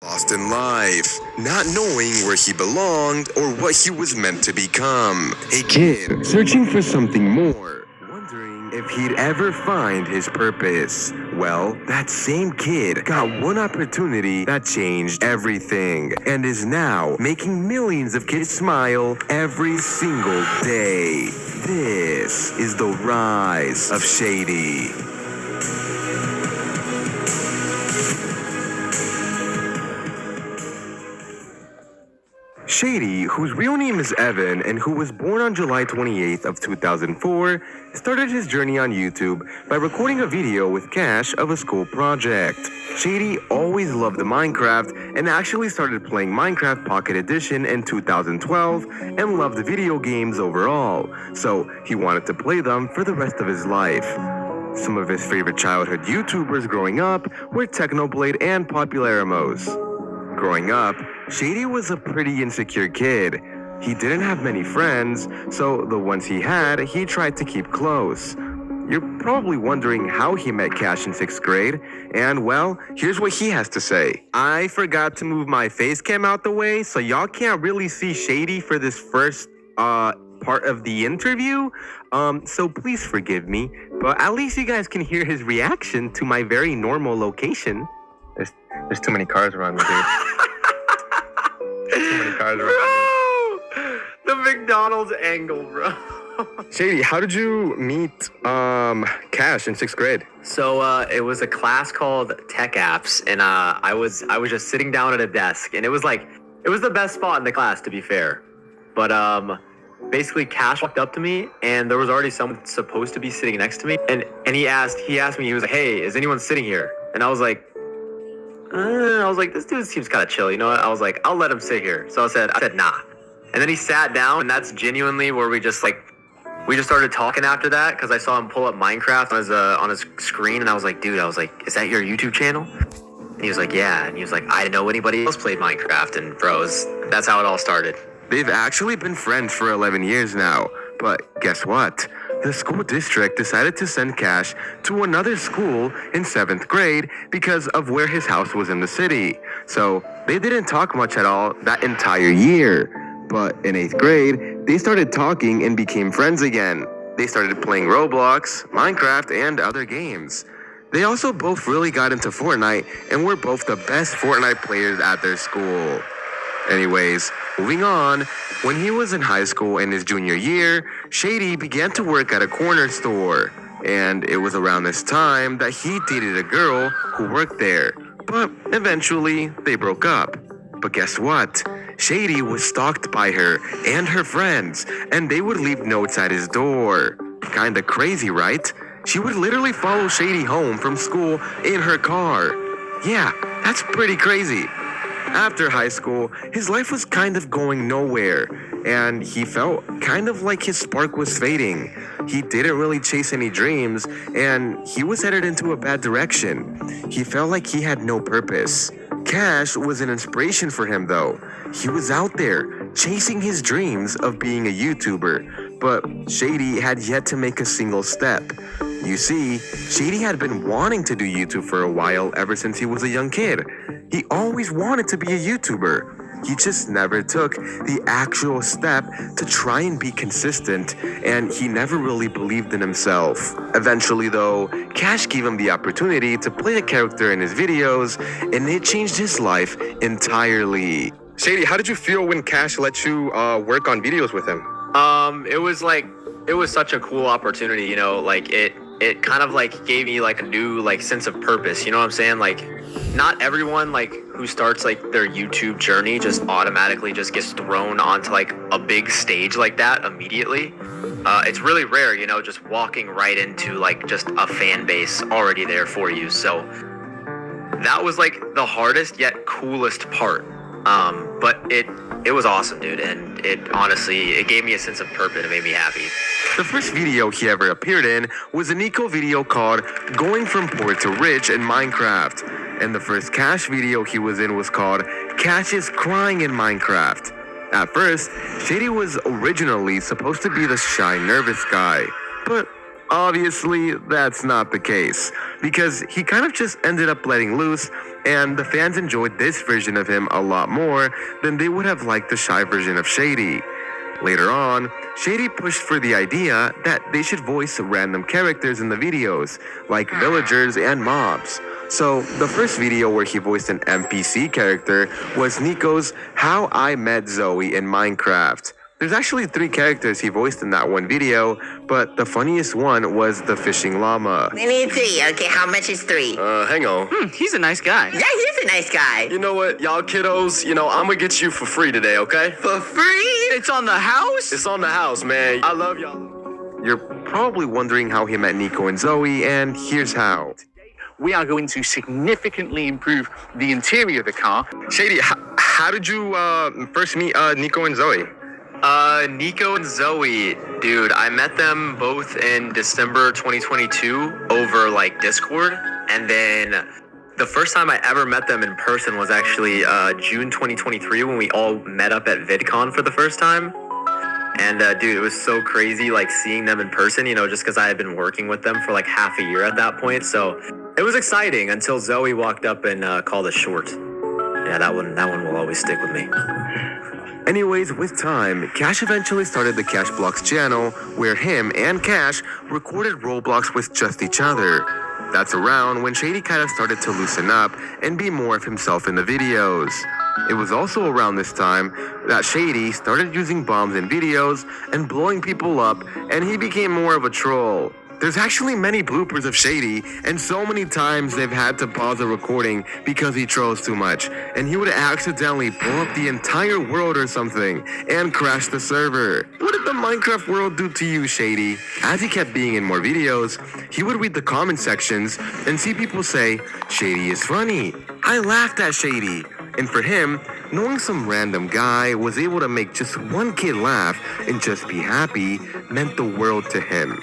lost in life, not knowing where he belonged or what he was meant to become. A kid searching for something more, wondering if he'd ever find his purpose. Well, that same kid got one opportunity that changed everything and is now making millions of kids smile every single day. This is the rise of Shady. Shady, whose real name is Evan and who was born on July 28th of 2004, started his journey on YouTube by recording a video with Cash of a school project. Shady always loved Minecraft and actually started playing Minecraft Pocket Edition in 2012 and loved video games overall, so he wanted to play them for the rest of his life. Some of his favorite childhood YouTubers growing up were Technoblade and Popularamos. Growing up, Shady was a pretty insecure kid. He didn't have many friends, so the ones he had, he tried to keep close. You're probably wondering how he met Cash in 6th grade, and well, here's what he has to say. I forgot to move my face cam out the way, so y'all can't really see Shady for this first, part of the interview, so please forgive me, but at least you guys can hear his reaction to my very normal location. There's too many cars around me, dude. Too many cars around me. The McDonald's angle, bro. Shady, how did you meet Cash in 6th grade? So it was a class called Tech Apps, and I was just sitting down at a desk, and it was the best spot in the class, to be fair. But basically Cash walked up to me, and there was already someone supposed to be sitting next to me, and he asked me, he was like, "Hey, is anyone sitting here?" And I was like, this dude seems kind of chill, you know what? I was like, I'll let him sit here. So I said, nah. And then he sat down, and that's genuinely where we just started talking after that, because I saw him pull up Minecraft on his screen, and I was like, dude, is that your YouTube channel? And he was like, yeah. And he was like, I didn't know anybody else played Minecraft, and bros, that's how it all started. They've actually been friends for 11 years now, but guess what? The school district decided to send Cash to another school in 7th grade because of where his house was in the city. So they didn't talk much at all that entire year. But in 8th grade, they started talking and became friends again. They started playing Roblox, Minecraft, and other games. They also both really got into Fortnite and were both the best Fortnite players at their school. Anyways, moving on, when he was in high school in his junior year, Shady began to work at a corner store. And it was around this time that he dated a girl who worked there. But eventually, they broke up. But guess what? Shady was stalked by her and her friends, and they would leave notes at his door. Kinda crazy, right? She would literally follow Shady home from school in her car. Yeah, that's pretty crazy. After high school, his life was kind of going nowhere, and he felt kind of like his spark was fading. He didn't really chase any dreams, and he was headed into a bad direction. He felt like he had no purpose. Cash was an inspiration for him, though. He was out there, chasing his dreams of being a YouTuber, but Shady had yet to make a single step. You see, Shady had been wanting to do YouTube for a while ever since he was a young kid. He always wanted to be a YouTuber. He just never took the actual step to try and be consistent, and he never really believed in himself. Eventually, though, Cash gave him the opportunity to play a character in his videos, and it changed his life entirely. Shady, how did you feel when Cash let you work on videos with him? It was such a cool opportunity, you know, like it kind of like gave me like a new like sense of purpose, you know what I'm saying? Like, not everyone like who starts like their YouTube journey just automatically just gets thrown onto like a big stage like that immediately. It's really rare, you know, just walking right into like just a fan base already there for you. So that was like the hardest yet coolest part. But it was awesome, dude, and it gave me a sense of purpose. It made me happy. The first video he ever appeared in was an eco video called Going From Poor to Rich in Minecraft. And the first Cash video he was in was called Cash is Crying in Minecraft. At first, Shady was originally supposed to be the shy, nervous guy. But Obviously, that's not the case, because he kind of just ended up letting loose, and the fans enjoyed this version of him a lot more than they would have liked the shy version of Shady. Later on, Shady pushed for the idea that they should voice random characters in the videos, like villagers and mobs. So, the first video where he voiced an NPC character was Nico's How I Met Zoe in Minecraft. There's actually 3 characters he voiced in that one video, but the funniest one was the fishing llama. We need 3. Okay, how much is 3? Hang on. He's a nice guy. Yeah, he's a nice guy. You know what, y'all kiddos, I'm gonna get you for free today, okay? For free? It's on the house? It's on the house, man. I love y'all. You're probably wondering how he met Nico and Zoe, and here's how. We are going to significantly improve the interior of the car. Shady, how did you first meet Nico and Zoe? Nico and Zoe, dude, I met them both in December 2022 over like Discord, and then the first time I ever met them in person was actually June 2023 when we all met up at VidCon for the first time. And dude, it was so crazy like seeing them in person, just because I had been working with them for like half a year at that point. So it was exciting until Zoe walked up and called us short. Yeah, that one will always stick with me. Anyways, with time, Cash eventually started the Cash Blocks channel, where him and Cash recorded Roblox with just each other. That's around when Shady kind of started to loosen up and be more of himself in the videos. It was also around this time that Shady started using bombs in videos and blowing people up, and he became more of a troll. There's actually many bloopers of Shady, and so many times they've had to pause the recording because he trolls too much, and he would accidentally blow up the entire world or something and crash the server. What did the Minecraft world do to you, Shady? As he kept being in more videos, he would read the comment sections and see people say, "Shady is funny. I laughed at Shady." And for him, knowing some random guy was able to make just one kid laugh and just be happy meant the world to him.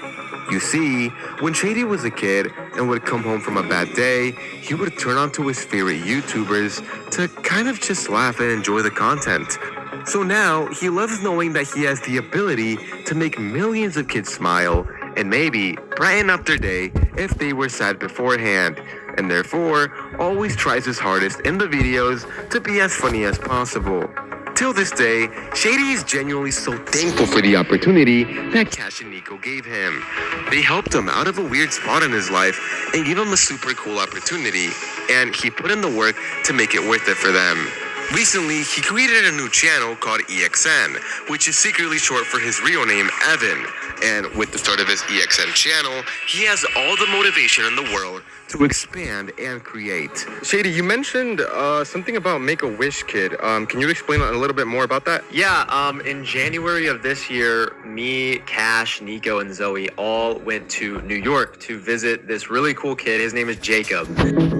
You see, when Shady was a kid and would come home from a bad day, he would turn on to his favorite YouTubers to kind of just laugh and enjoy the content. So now, he loves knowing that he has the ability to make millions of kids smile and maybe brighten up their day if they were sad beforehand, and therefore always tries his hardest in the videos to be as funny as possible. Till this day, Shady is genuinely so thankful for the opportunity that Cash and Nico gave him. They helped him out of a weird spot in his life and gave him a super cool opportunity, and he put in the work to make it worth it for them. Recently, he created a new channel called EXN, which is secretly short for his real name, Evan. And with the start of his EXN channel, he has all the motivation in the world to expand and create. Shady, you mentioned something about Make-A-Wish Kid. Can you explain a little bit more about that? Yeah, in January of this year, me, Cash, Nico, and Zoe all went to New York to visit this really cool kid. His name is Jacob.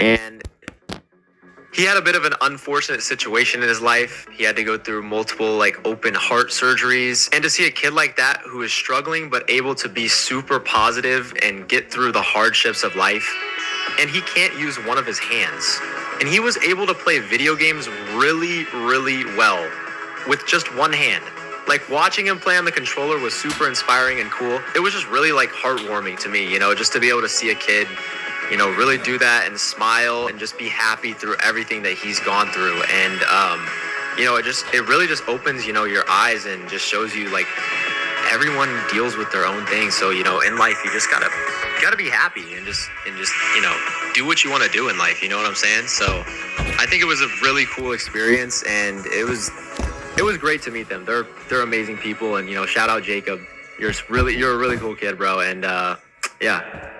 And he had a bit of an unfortunate situation in his life. He had to go through multiple open heart surgeries. And to see a kid like that who is struggling but able to be super positive and get through the hardships of life, and he can't use one of his hands. And he was able to play video games really, really well with just one hand. Watching him play on the controller was super inspiring and cool. It was just really heartwarming to me, just to be able to see a kid really do that and smile and just be happy through everything that he's gone through. And, it really just opens, your eyes and just shows you everyone deals with their own thing. So, in life, you just gotta be happy and just, do what you want to do in life. You know what I'm saying? So I think it was a really cool experience, and it was great to meet them. They're amazing people. And, shout out Jacob. You're a really cool kid, bro. And, yeah.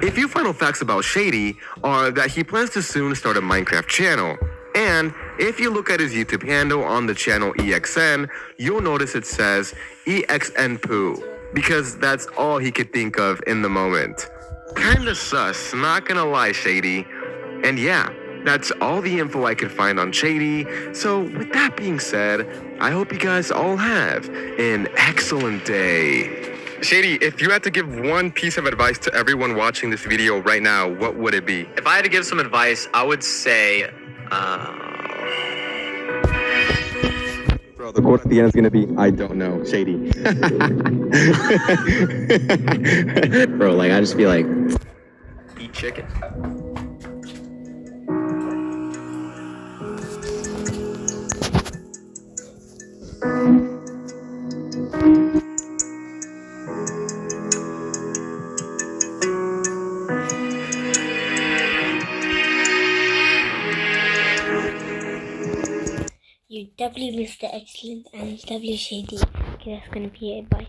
A few final facts about Shady are that he plans to soon start a Minecraft channel. And if you look at his YouTube handle on the channel EXN, you'll notice it says EXN Poo, because that's all he could think of in the moment. Kinda sus, not gonna lie, Shady. And yeah, that's all the info I could find on Shady. So with that being said, I hope you guys all have an excellent day. Shady, if you had to give one piece of advice to everyone watching this video right now, what would it be? If I had to give some advice, I would say, Bro, the quote at the end is gonna be, I don't know, shady. Bro, like I just be like, eat chicken. You doubly missed the excellent and doubly shady. Okay, that's gonna be it. Bye.